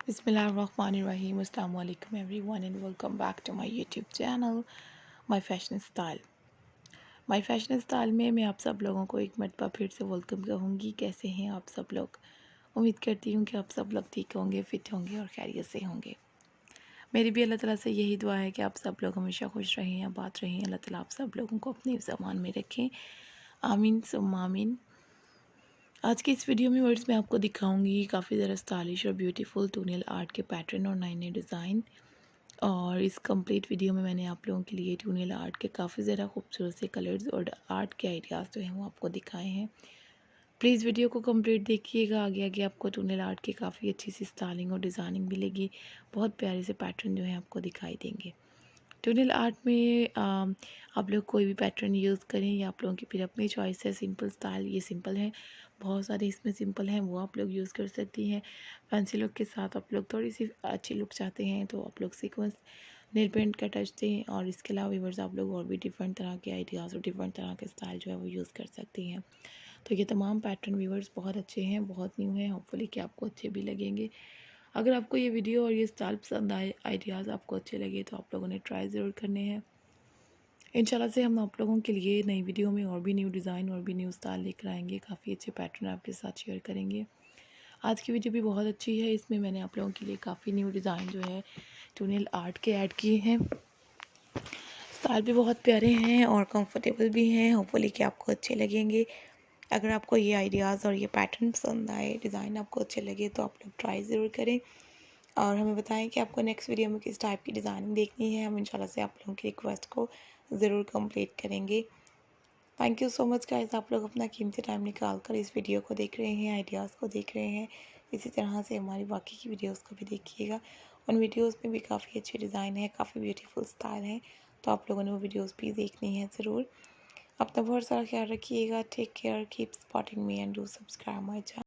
Bismillahirrahmanirrahim. Assalamu alaikum everyone and welcome back to my YouTube channel My Fashion Style। My Fashion Style में मैं आप सब लोगों को एक मरतबा फिर से वेलकम कहूँगी। कैसे हैं आप सब लोग? उम्मीद करती हूँ कि आप सब लोग ठीक होंगे, फिट होंगे और खैरियत से होंगे। मेरी भी अल्लाह ताला से यही दुआ है कि आप सब लोग हमेशा खुश रहें, आबाद रहें। अल्लाह ताला आप सब लोगों को अपने ज़मान में रखें, आमीन सुम्मा आमीन। आज के इस वीडियो में वर्ड्स मैं आपको दिखाऊंगी काफ़ी ज़्यादा स्टाइलिश और ब्यूटीफुल टूनियल आर्ट के पैटर्न और नए नए डिज़ाइन। और इस कंप्लीट वीडियो में मैंने आप लोगों के लिए टूनियल आर्ट के काफ़ी ज़्यादा खूबसूरत से कलर्स और आर्ट के आइडियाज़ जो हैं वो आपको दिखाए हैं। प्लीज़ वीडियो को कंप्लीट देखिएगा। आगे आगे आपको टूनियल आर्ट की काफ़ी अच्छी सी स्टाइलिंग और डिज़ाइनिंग मिलेगी। बहुत प्यारे से पैटर्न जो हैं आपको दिखाई देंगे। टूनियल आर्ट में आप लोग कोई भी पैटर्न यूज़ करें या आप लोगों की फिर अपनी चॉइस है। सिंपल स्टाइल ये सिंपल है, बहुत सारे इसमें सिंपल हैं, वो आप लोग यूज़ कर सकती हैं। फैंसी लुक के साथ आप लोग थोड़ी सी अच्छी लुक चाहते हैं तो आप लोग सीक्वेंस नेल पेंट का टच दें। और इसके अलावा व्यूअर्स आप लोग और भी डिफरेंट तरह के आइडियाज़ और डिफरेंट तरह के स्टाइल जो है वो यूज़ कर सकती हैं। तो ये तमाम पैटर्न व्यूअर्स बहुत अच्छे हैं, बहुत न्यू हैं, होपफुली कि आपको अच्छे भी लगेंगे। अगर आपको ये वीडियो और ये स्टाइल पसंद आए, आइडियाज़ आपको अच्छे लगे तो आप लोगों ने ट्राई ज़रूर करने हैं। इंशाल्लाह से हम आप लोगों के लिए नई वीडियो में और भी न्यू डिज़ाइन और भी न्यू स्टाइल लेकर आएंगे। काफ़ी अच्छे पैटर्न आपके साथ शेयर करेंगे। आज की वीडियो भी बहुत अच्छी है। इसमें मैंने आप लोगों के लिए काफ़ी न्यू डिज़ाइन जो है टूनियल आर्ट के ऐड किए हैं। स्टाइल भी बहुत प्यारे हैं और कंफर्टेबल भी हैं, होपफुली कि आपको अच्छे लगेंगे। अगर आपको ये आइडियाज़ और ये पैटर्न पसंद आए, डिज़ाइन आपको अच्छे लगे तो आप लोग ट्राई ज़रूर करें और हमें बताएं कि आपको नेक्स्ट वीडियो में किस टाइप की डिज़ाइनिंग देखनी है। हम इंशाल्लाह से आप लोगों की रिक्वेस्ट को ज़रूर कंप्लीट करेंगे। Thank you so much guys, आप लोग अपना कीमती टाइम निकाल कर इस वीडियो को देख रहे हैं, आइडियाज़ को देख रहे हैं। इसी तरह से हमारी बाकी की वीडियोस को भी देखिएगा। उन वीडियोस में भी काफ़ी अच्छे डिज़ाइन है, काफ़ी ब्यूटीफुल स्टाइल है, तो आप लोगों ने वो वीडियोस भी देखनी है ज़रूर। अपना बहुत सारा ख्याल रखिएगा। Take care, keep supporting me and do subscribe my channel.